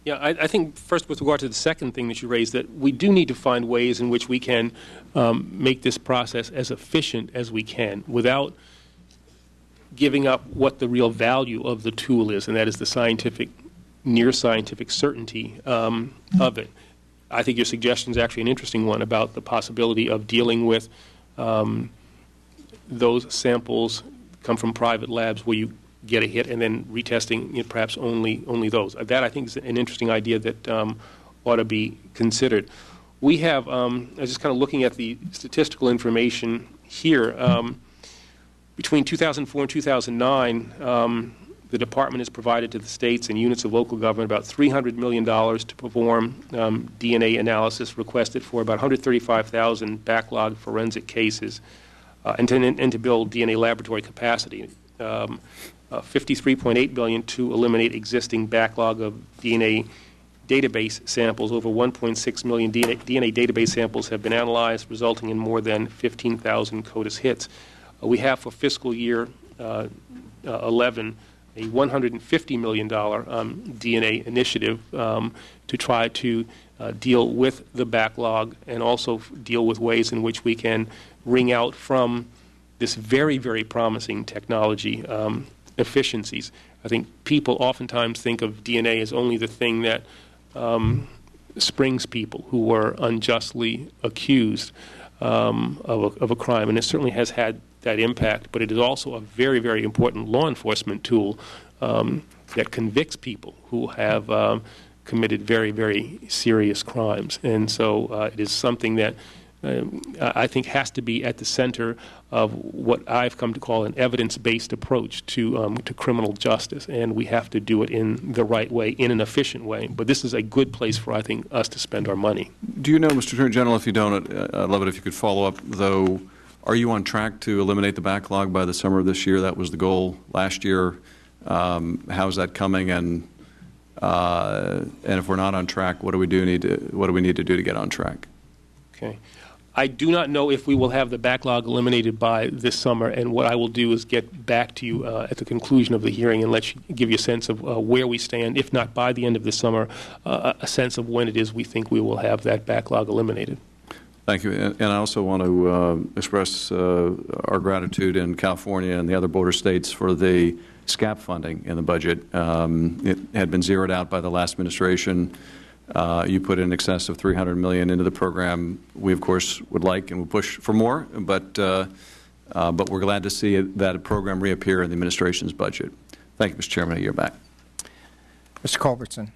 Yeah, I think first with regard to the second thing that you raised, that we do need to find ways in which we can make this process as efficient as we can without giving up what the real value of the tool is, and that is the scientific, near scientific certainty of it. I think your suggestion is actually an interesting one about the possibility of dealing with those samples come from private labs where you get a hit and then retesting perhaps only those. That I think is an interesting idea that ought to be considered. We have, I was just kind of looking at the statistical information here. Between 2004 and 2009, the Department has provided to the states and units of local government about $300 million to perform DNA analysis requested for about 135,000 backlog forensic cases and to build DNA laboratory capacity. $53.8 billion to eliminate existing backlog of DNA database samples. Over 1.6 million DNA database samples have been analyzed, resulting in more than 15,000 CODIS hits. We have for fiscal year 11 a $150 million DNA initiative to try to deal with the backlog and also deal with ways in which we can wring out from this very, very promising technology efficiencies. I think people oftentimes think of DNA as only the thing that springs people who were unjustly accused of a crime, and it certainly has had that impact, but it is also a very, very important law enforcement tool that convicts people who have committed very, very serious crimes. And so it is something that I think has to be at the center of what I've come to call an evidence-based approach to criminal justice, and we have to do it in the right way, in an efficient way. But this is a good place for, I think, us to spend our money. Do you know, Mr. Attorney General, if you don't, I'd love it if you could follow up, though, are you on track to eliminate the backlog by the summer of this year? That was the goal last year. How's that coming? And if we're not on track, what do we need to do to get on track? Okay. I do not know if we will have the backlog eliminated by this summer, and what I will do is get back to you at the conclusion of the hearing and give you a sense of where we stand, if not by the end of the summer, a sense of when it is we think we will have that backlog eliminated. Thank you. And I also want to express our gratitude in California and the other border states for the SCAP funding in the budget. It had been zeroed out by the last administration. You put in excess of $300 million into the program. We, of course, would like and will push for more, but we're glad to see that program reappear in the administration's budget. Thank you, Mr. Chairman. I yield back. Mr. Culbertson.